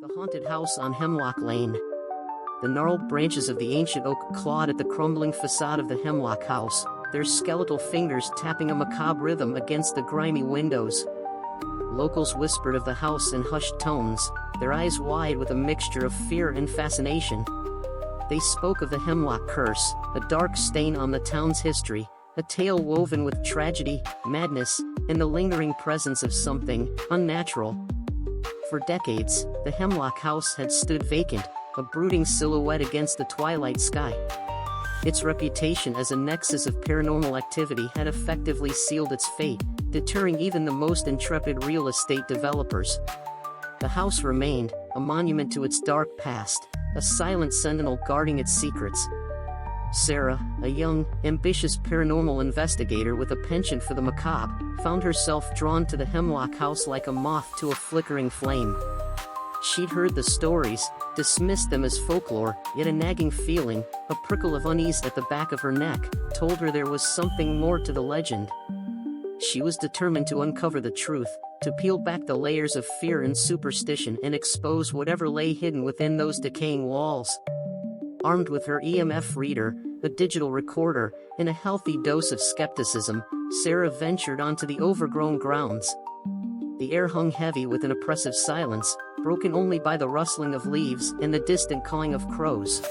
The haunted house on Hemlock Lane. The gnarled branches of the ancient oak clawed at the crumbling facade of the Hemlock house, their skeletal fingers tapping a macabre rhythm against the grimy windows. Locals whispered of the house in hushed tones, their eyes wide with a mixture of fear and fascination. They spoke of the Hemlock curse, a dark stain on the town's history, a tale woven with tragedy, madness, and the lingering presence of something unnatural. For decades, the Hemlock house had stood vacant, a brooding silhouette against the twilight sky. Its reputation as a nexus of paranormal activity had effectively sealed its fate, deterring even the most intrepid real estate developers. The house remained, a monument to its dark past, a silent sentinel guarding its secrets. Sarah, a young, ambitious paranormal investigator with a penchant for the macabre, found herself drawn to the Hemlock house like a moth to a flickering flame. She'd heard the stories, dismissed them as folklore, yet a nagging feeling, a prickle of unease at the back of her neck, told her there was something more to the legend. She was determined to uncover the truth, to peel back the layers of fear and superstition and expose whatever lay hidden within those decaying walls. Armed with her EMF reader, a digital recorder, and a healthy dose of skepticism, Sarah ventured onto the overgrown grounds. The air hung heavy with an oppressive silence, broken only by the rustling of leaves and the distant cawing of crows.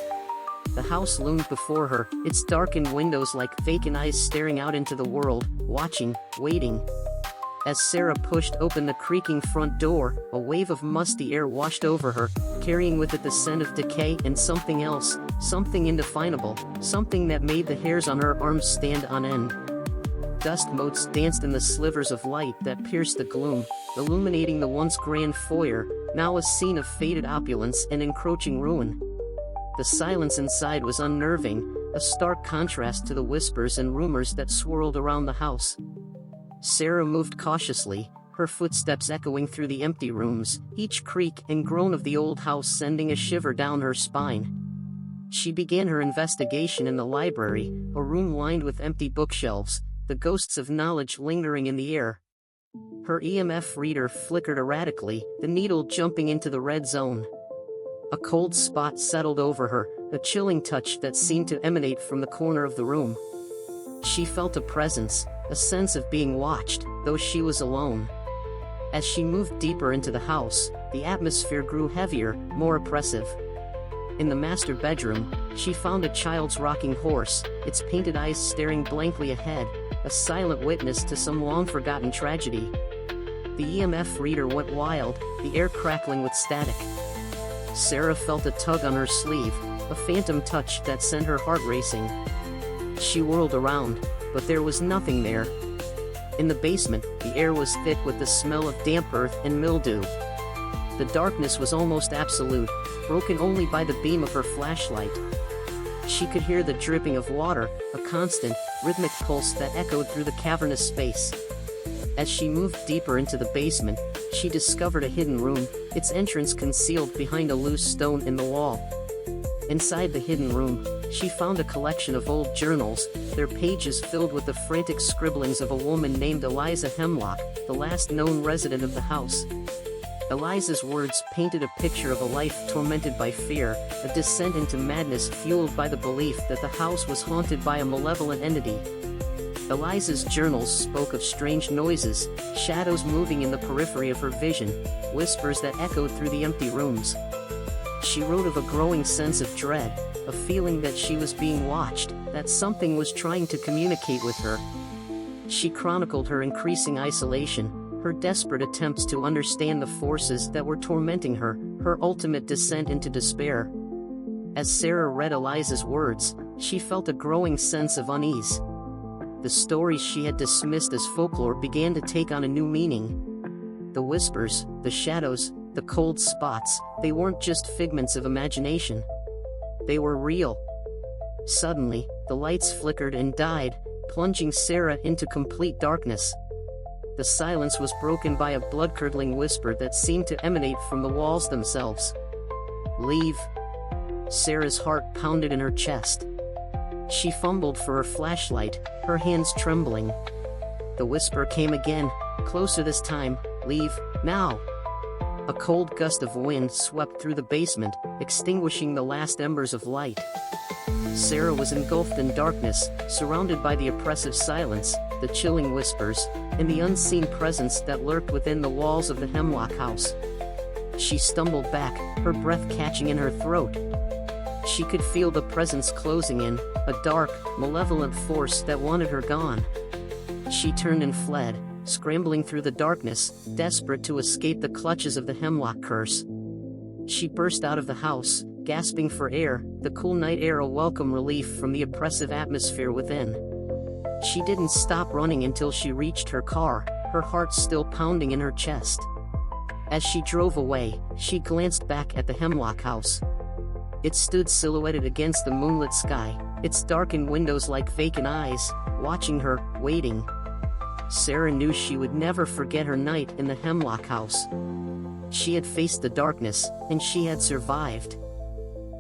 The house loomed before her, its darkened windows like vacant eyes staring out into the world, watching, waiting. As Sarah pushed open the creaking front door, a wave of musty air washed over her, carrying with it the scent of decay and something else, something indefinable, something that made the hairs on her arms stand on end. Dust motes danced in the slivers of light that pierced the gloom, illuminating the once grand foyer, now a scene of faded opulence and encroaching ruin. The silence inside was unnerving, a stark contrast to the whispers and rumors that swirled around the house. Sarah moved cautiously, her footsteps echoing through the empty rooms, each creak and groan of the old house sending a shiver down her spine. She began her investigation in the library, a room lined with empty bookshelves, the ghosts of knowledge lingering in the air. Her EMF reader flickered erratically, the needle jumping into the red zone. A cold spot settled over her, a chilling touch that seemed to emanate from the corner of the room. She felt a presence, a sense of being watched, though she was alone. As she moved deeper into the house, the atmosphere grew heavier, more oppressive. In the master bedroom, she found a child's rocking horse, its painted eyes staring blankly ahead, a silent witness to some long-forgotten tragedy. The EMF reader went wild, the air crackling with static. Sarah felt a tug on her sleeve, a phantom touch that sent her heart racing. She whirled around, but there was nothing there. In the basement, the air was thick with the smell of damp earth and mildew. The darkness was almost absolute, broken only by the beam of her flashlight. She could hear the dripping of water, a constant, rhythmic pulse that echoed through the cavernous space. As she moved deeper into the basement, she discovered a hidden room, its entrance concealed behind a loose stone in the wall. Inside the hidden room, she found a collection of old journals, their pages filled with the frantic scribblings of a woman named Eliza Hemlock, the last known resident of the house. Eliza's words painted a picture of a life tormented by fear, a descent into madness fueled by the belief that the house was haunted by a malevolent entity. Eliza's journals spoke of strange noises, shadows moving in the periphery of her vision, whispers that echoed through the empty rooms. She wrote of a growing sense of dread, a feeling that she was being watched, that something was trying to communicate with her. She chronicled her increasing isolation, her desperate attempts to understand the forces that were tormenting her, her ultimate descent into despair. As Sarah read Eliza's words, she felt a growing sense of unease. The stories she had dismissed as folklore began to take on a new meaning. The whispers, the shadows, the cold spots, they weren't just figments of imagination. They were real. Suddenly, the lights flickered and died, plunging Sarah into complete darkness. The silence was broken by a blood-curdling whisper that seemed to emanate from the walls themselves. "Leave." Sarah's heart pounded in her chest. She fumbled for her flashlight, her hands trembling. The whisper came again, closer this time, "Leave, now." A cold gust of wind swept through the basement, extinguishing the last embers of light. Sarah was engulfed in darkness, surrounded by the oppressive silence, the chilling whispers, and the unseen presence that lurked within the walls of the Hemlock house. She stumbled back, her breath catching in her throat. She could feel the presence closing in, a dark, malevolent force that wanted her gone. She turned and fled, scrambling through the darkness, desperate to escape the clutches of the Hemlock curse. She burst out of the house, gasping for air, the cool night air a welcome relief from the oppressive atmosphere within. She didn't stop running until she reached her car, her heart still pounding in her chest. As she drove away, she glanced back at the Hemlock house. It stood silhouetted against the moonlit sky, its darkened windows like vacant eyes, watching her, waiting. Sarah knew she would never forget her night in the Hemlock house. She had faced the darkness, and she had survived.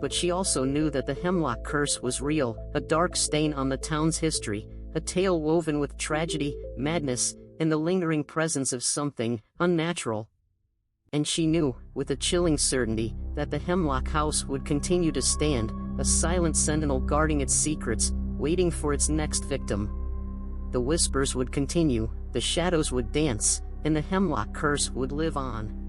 But she also knew that the Hemlock curse was real, a dark stain on the town's history, a tale woven with tragedy, madness, and the lingering presence of something unnatural. And she knew, with a chilling certainty, that the Hemlock house would continue to stand, a silent sentinel guarding its secrets, waiting for its next victim. The whispers would continue, the shadows would dance, and the Hemlock curse would live on.